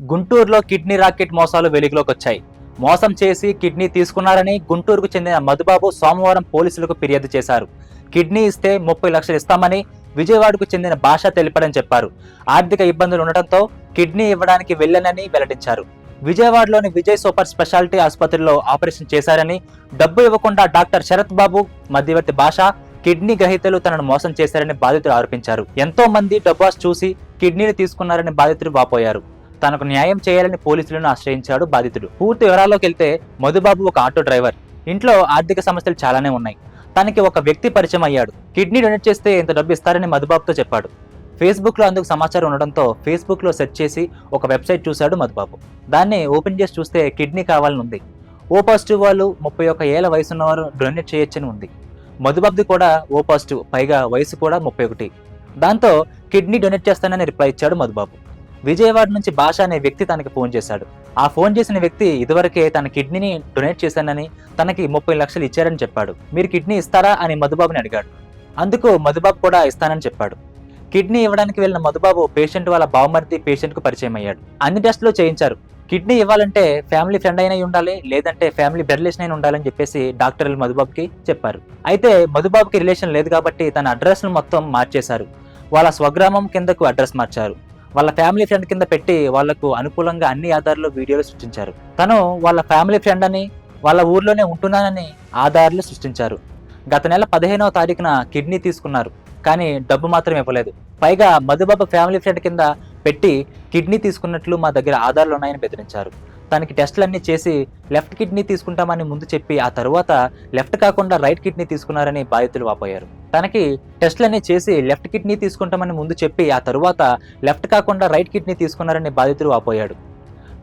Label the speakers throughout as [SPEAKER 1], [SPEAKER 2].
[SPEAKER 1] గుంటూరులో kidney racket మోసాలు వెలుగులోకి వచ్చాయి. మోసం చేసి కిడ్నీ తీసుకున్నారని గుంటూరుకు చెందిన మధుబాబు సోమవారం పోలీసులకు ఫిర్యాదు చేశారు. కిడ్నీ ఇస్తే 30 లక్షలు ఇస్తామని విజయవాడకు చెందిన భాష తెలిపాడని చెప్పారు. ఆర్థిక ఇబ్బందులు ఉండటంతో కిడ్నీ ఇవ్వడానికి వెళ్లానని వెల్లడించారు. విజయవాడలోని విజయ్ సూపర్ స్పెషాలిటీ ఆసుపత్రిలో ఆపరేషన్ చేశారని, డబ్బు ఇవ్వకుండా డాక్టర్ శరత్ బాబు, మధ్యవర్తి భాష, కిడ్నీ గ్రహీతలు తనను మోసం చేశారని బాధితులు ఆరోపించారు. ఎంతో మంది డబ్బాస్ చూసి కిడ్నీని తీసుకున్నారని బాధితులు వాపోయారు. తనకు న్యాయం చేయాలని పోలీసులను ఆశ్రయించాడు బాధితుడు. పూర్తి వివరాల్లోకి వెళ్తే మధుబాబు ఒక ఆటో డ్రైవర్. ఇంట్లో ఆర్థిక సమస్యలు చాలానే ఉన్నాయి. తనకి ఒక వ్యక్తి పరిచయం అయ్యాడు. కిడ్నీ డొనేట్ చేస్తే ఇంత డబ్బు ఇస్తారని మధుబాబుతో చెప్పాడు. ఫేస్బుక్లో అందుకు సమాచారం ఉండడంతో ఫేస్బుక్లో సెర్చ్ చేసి ఒక వెబ్సైట్ చూశాడు మధుబాబు. దాన్ని ఓపెన్ చేసి చూస్తే కిడ్నీ కావాలని ఉంది. ఓ పాజిటివ్ వాళ్ళు 31 ఏళ్ల వయసున్నవారు డొనేట్ చేయొచ్చని ఉంది. మధుబాబుది కూడా ఓ పాజిటివ్, పైగా వయసు కూడా 31. దాంతో కిడ్నీ డొనేట్ చేస్తానని రిప్లై ఇచ్చాడు మధుబాబు. విజయవాడ నుంచి భాష అనే వ్యక్తి తనకి ఫోన్ చేశాడు. ఆ ఫోన్ చేసిన వ్యక్తి ఇదివరకే తన కిడ్నీని డొనేట్ చేశానని, తనకి 30 లక్షలు ఇచ్చారని చెప్పాడు. మీరు కిడ్నీ ఇస్తారా అని మధుబాబుని అడిగాడు. అందుకు మధుబాబు కూడా ఇస్తానని చెప్పాడు. కిడ్నీ ఇవ్వడానికి వెళ్ళిన మధుబాబు పేషెంట్ వాళ్ళ బావమరిది పేషెంట్ కు పరిచయం అయ్యాడు. అన్ని టెస్టులు చేయించారు. కిడ్నీ ఇవ్వాలంటే ఫ్యామిలీ ఫ్రెండ్ అయినా ఉండాలి, లేదంటే ఫ్యామిలీ బ్లడ్ రిలేషన్ అయినా ఉండాలని చెప్పేసి డాక్టర్లు మధుబాబుకి చెప్పారు. అయితే మధుబాబుకి రిలేషన్ లేదు కాబట్టి తన అడ్రస్ ను మొత్తం మార్చేశారు. వాళ్ళ స్వగ్రామం కిందకు అడ్రస్ మార్చారు. వాళ్ళ ఫ్యామిలీ ఫ్రెండ్ కింద పెట్టి వాళ్లకు అనుకూలంగా అన్ని ఆధారాలు వీడియోలు సృష్టించారు. తను వాళ్ళ ఫ్యామిలీ ఫ్రెండ్ అని, వాళ్ళ ఊర్లోనే ఉంటున్నానని ఆధారాలు సృష్టించారు. గత నెల 15వ తారీఖున కిడ్నీ తీసుకున్నారు, కానీ డబ్బు మాత్రం ఇవ్వలేదు. పైగా మధుబాబు ఫ్యామిలీ ఫ్రెండ్ కింద పెట్టి కిడ్నీ తీసుకున్నట్లు మా దగ్గర ఆధారాలు ఉన్నాయని బెదిరించారు. తనకి టెస్టులన్నీ చేసి లెఫ్ట్ కిడ్నీ తీసుకుంటామని ముందు చెప్పి ఆ తరువాత లెఫ్ట్ కాకుండా రైట్ కిడ్నీ తీసుకున్నారని బాధితులు వాపోయారు. తనకి టెస్టులన్నీ చేసి లెఫ్ట్ కిడ్నీ తీసుకుంటామని ముందు చెప్పి ఆ తరువాత లెఫ్ట్ కాకుండా రైట్ కిడ్నీ తీసుకున్నారని బాధితులు వాపోయాడు.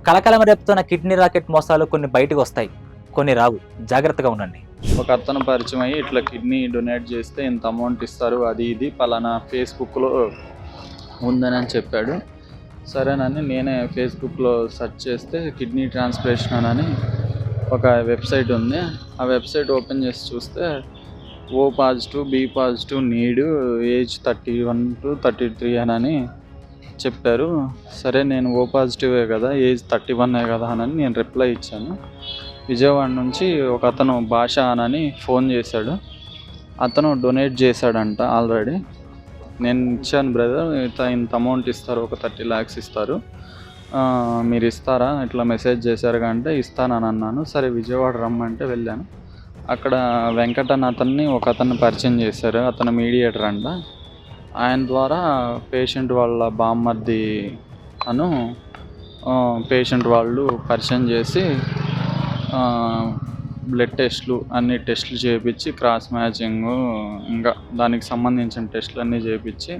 [SPEAKER 1] కలకలం రేపుతున్న కిడ్నీ రాకెట్ మోసాలు కొన్ని బయటకు వస్తాయి, కొన్ని రావు. జాగ్రత్తగా ఉండండి.
[SPEAKER 2] ఒక అతను పరిచయం అయ్యి ఇట్లా కిడ్నీ డొనేట్ చేస్తే ఇంత అమౌంట్ ఇస్తారు, అది ఇది పలానా ఫేస్బుక్లో ఉందని చెప్పాడు. సరేనని నేనే ఫేస్బుక్లో సెర్చ్ చేస్తే కిడ్నీ ట్రాన్స్ప్లాంటేషన్ అని ఒక వెబ్సైట్ ఉంది. ఆ వెబ్సైట్ ఓపెన్ చేసి చూస్తే ఓ పాజిటివ్, బి పాజిటివ్, నీడు, ఏజ్ 31 to 33 అని చెప్పారు. సరే నేను ఓ పాజిటివే కదా, ఏజ్ 31 కదా అని నేను రిప్లై ఇచ్చాను. విజయవాడ నుంచి ఒక అతను భాష అని ఫోన్ చేశాడు. అతను డొనేట్ చేశాడంట ఆల్రెడీ. నేను ఇచ్చాను బ్రదర్, ఇంత అమౌంట్ ఇస్తారు, ఒక 30 lakhs ఇస్తారు, మీరు ఇస్తారా, ఇట్లా మెసేజ్ చేశారు అంటే ఇస్తానని అన్నాను. సరే విజయవాడ రమ్మంటే వెళ్ళాను. అక్కడ వెంకటన్ అతన్ని ఒక అతన్ని పరిచయం చేశారు. అతను మీడియేటర్ అంట. ఆయన ద్వారా పేషెంట్ వాళ్ళ బామ్మర్ది అను పేషెంట్ వాళ్ళు పరిచయం చేసి బ్లడ్ టెస్ట్లు అన్ని టెస్టులు చేయించి క్రాస్ మ్యాచింగ్ ఇంకా దానికి సంబంధించిన టెస్టులు అన్నీ చేయించి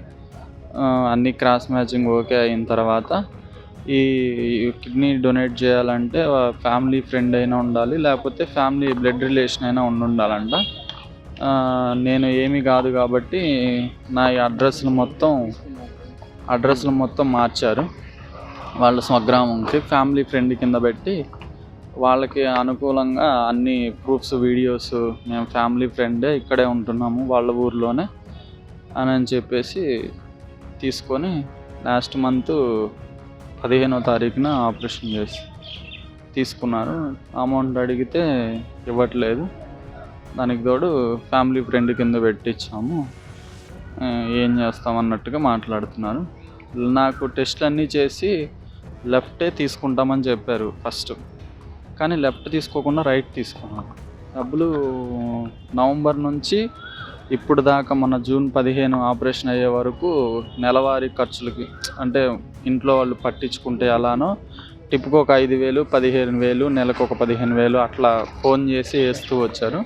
[SPEAKER 2] అన్ని క్రాస్ మ్యాచింగ్ ఓకే అయిన తర్వాత ఈ కిడ్నీ డొనేట్ చేయాలంటే ఫ్యామిలీ ఫ్రెండ్ అయినా ఉండాలి, లేకపోతే ఫ్యామిలీ బ్లడ్ రిలేషన్ అయినా ఉండాలంట. నేను ఏమీ కాదు కాబట్టి నా అడ్రస్లు మొత్తం మార్చారు. వాళ్ళ స్వగ్రామంకి ఫ్యామిలీ ఫ్రెండ్ కింద పెట్టి వాళ్ళకి అనుకూలంగా అన్ని ప్రూఫ్స్, వీడియోస్, మేము ఫ్యామిలీ ఫ్రెండే ఇక్కడే ఉంటున్నాము వాళ్ళ ఊర్లోనే అని చెప్పేసి తీసుకొని లాస్ట్ మంత్ 15వ తారీఖున ఆపరేషన్ చేసి తీసుకున్నారు. అమౌంట్ అడిగితే ఇవ్వట్లేదు. దానికి తోడు ఫ్యామిలీ ఫ్రెండ్ కింద పెట్టించాము, ఏం చేస్తామన్నట్టుగా మాట్లాడుతున్నారు. నాకు టెస్ట్లు అన్నీ చేసి లెఫ్టే తీసుకుంటామని చెప్పారు ఫస్ట్, కానీ లెఫ్ట్ తీసుకోకుండా రైట్ తీసుకున్నాను. డబ్బులు నవంబర్ నుంచి ఇప్పుడు దాకా మన జూన్ 15 ఆపరేషన్ అయ్యే వరకు నెలవారీ ఖర్చులకి, అంటే ఇంట్లో వాళ్ళు పట్టించుకుంటే అలానో టిప్కి ఒక 5,000, 15,000, నెలకు ఒక 15,000 అట్లా ఫోన్ చేసి వేస్తూ వచ్చారు.